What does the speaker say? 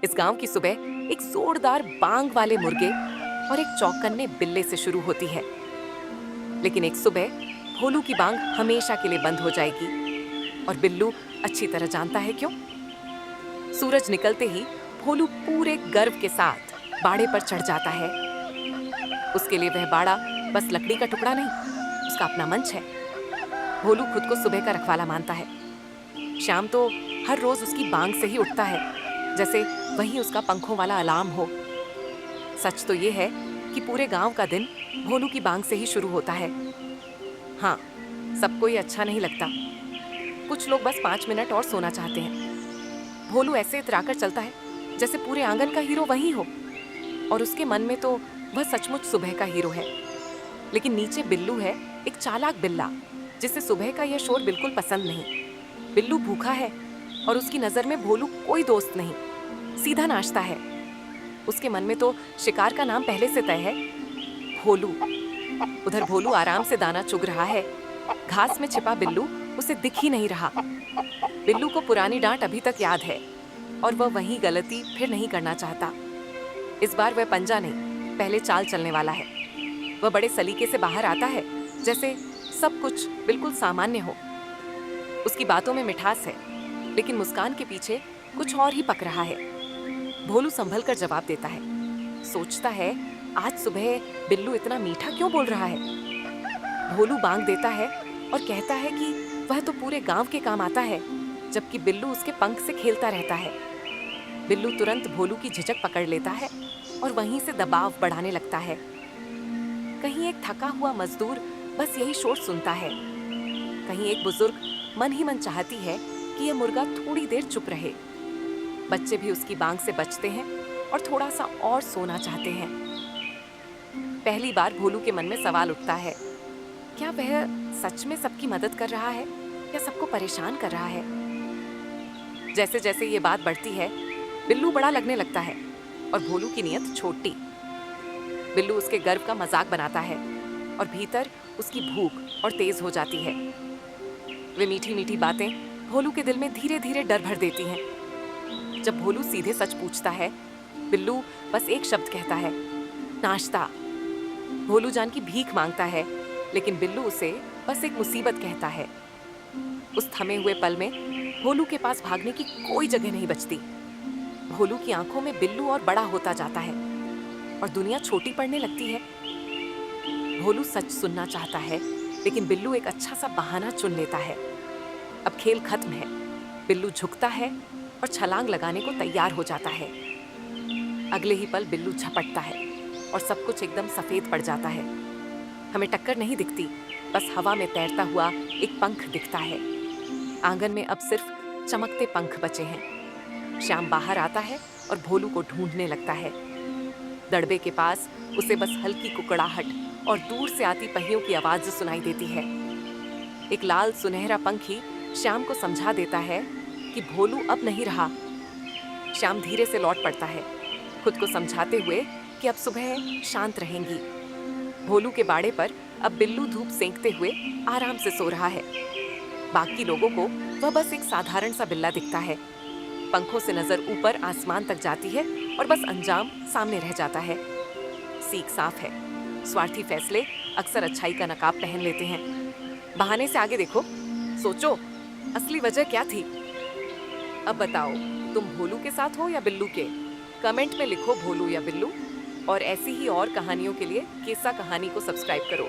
इस गांव की सुबह एक जोरदार बांग वाले मुर्गे और एक चौकन्ने बिल्ले से शुरू होती है। लेकिन एक सुबह भोलू की बांग हमेशा के लिए बंद हो जाएगी और बिल्लू अच्छी तरह जानता है क्यों। सूरज निकलते ही भोलू पूरे गर्व के साथ बाड़े पर चढ़ जाता है। उसके लिए वह बाड़ा बस लकड़ी का टुकड़ा नहीं, उसका अपना मंच है। भोलू खुद को सुबह का रखवाला मानता है। शाम तो हर रोज उसकी बांग से ही उठता है, जैसे वही उसका पंखों वाला अलार्म हो। सच तो ये है कि पूरे गांव का दिन भोलू की बांग से ही शुरू होता है। हाँ, सबको ये अच्छा नहीं लगता। कुछ लोग बस 5 मिनट और सोना चाहते हैं। भोलू ऐसे इतराकर चलता है जैसे पूरे आंगन का हीरो वही हो, और उसके मन में तो वह सचमुच सुबह का हीरो है। लेकिन नीचे बिल्लू है, एक चालाक बिल्ला, जिसे सुबह का यह शोर बिल्कुल पसंद नहीं। बिल्लू भूखा है और उसकी नजर में भोलू कोई दोस्त नहीं, सीधा नाश्ता है। उसके मन में तो शिकार का नाम पहले से तय है, भोलू। उधर भोलू आराम से दाना चुग रहा है। घास में छिपा बिल्लू उसे दिख ही नहीं रहा। बिल्लू को पुरानी डांट अभी तक याद है और वह वही गलती फिर नहीं करना चाहता। इस बार वह पंजा नहीं, पहले चाल चलने वाला है। वह बड़े सलीके से बाहर आता है, जैसे सब कुछ बिल्कुल सामान्य हो। उसकी बातों में मिठास है, लेकिन मुस्कान के पीछे कुछ और ही पक रहा है। भोलू संभल कर जवाब देता है। सोचता है, आज सुबह बिल्लू इतना मीठा क्यों बोल रहा है। भोलू बांग देता है और कहता है कि वह तो पूरे गांव के काम आता है, जबकि बिल्लू उसके पंख से खेलता रहता है। बिल्लू तुरंत भोलू की झिझक पकड़ लेता है और वहीं से दबाव बढ़ाने लगता है। कहीं एक थका हुआ मजदूर बस यही शोर सुनता है, कहीं एक बुजुर्ग मन ही मन चाहती है कि यह मुर्गा थोड़ी देर चुप रहे। बच्चे भी उसकी बांग से बचते हैं और थोड़ा सा और सोना चाहते हैं। पहली बार भोलू के मन में सवाल उठता है, क्या वह सच में सबकी मदद कर रहा है या सबको परेशान कर रहा है। जैसे जैसे ये बात बढ़ती है, बिल्लू बड़ा लगने लगता है और भोलू की नीयत छोटी। बिल्लू उसके गर्व का मजाक बनाता है और भीतर उसकी भूख और तेज हो जाती है। वे मीठी मीठी बातें भोलू के दिल में धीरे धीरे डर भर देती हैं। जब भोलू सीधे सच पूछता है, बिल्लू बस एक शब्द कहता है, नाश्ता। भोलू जान की भीख मांगता है, लेकिन बिल्लू उसे बस एक मुसीबत कहता है। उस थमे हुए पल में भोलू के पास भागने की कोई जगह नहीं बचती। भोलू की आंखों में बिल्लू और बड़ा होता जाता है और दुनिया छोटी पड़ने लगती है। भोलू सच सुनना चाहता है, लेकिन बिल्लू एक अच्छा सा बहाना चुन लेता है। अब खेल खत्म है। बिल्लू झुकता है और छलांग लगाने को तैयार हो जाता है। अगले ही पल बिल्लू झपटता है और सब कुछ एकदम सफेद पड़ जाता है। हमें टक्कर नहीं दिखती, बस हवा में तैरता हुआ एक पंख दिखता है। आंगन में अब सिर्फ चमकते पंख बचे हैं। श्याम बाहर आता है और भोलू को ढूंढने लगता है। दड़बे के पास उसे बस हल्की कुकड़ाहट और दूर से आती पहियों की आवाज सुनाई देती है। एक लाल सुनहरा पंखी श्याम को समझा देता है कि भोलू अब नहीं रहा। श्याम धीरे से लौट पड़ता है, खुद को समझाते हुए कि अब सुबह शांत रहेंगी। भोलू के बाड़े पर अब बिल्लू धूप सेंकते हुए आराम से सो रहा है। बाकी लोगों को वह बस एक साधारण सा बिल्ला दिखता है। पंखों से नजर ऊपर आसमान तक जाती है और बस अंजाम सामने रह जाता है। सीख साफ है, स्वार्थी फैसले अक्सर अच्छाई का नकाब पहन लेते हैं। बहाने से आगे देखो, सोचो असली वजह क्या थी। अब बताओ, तुम भोलू के साथ हो या बिल्लू के? कमेंट में लिखो भोलू या बिल्लू। और ऐसी ही और कहानियों के लिए किस्सा कहानी को सब्सक्राइब करो।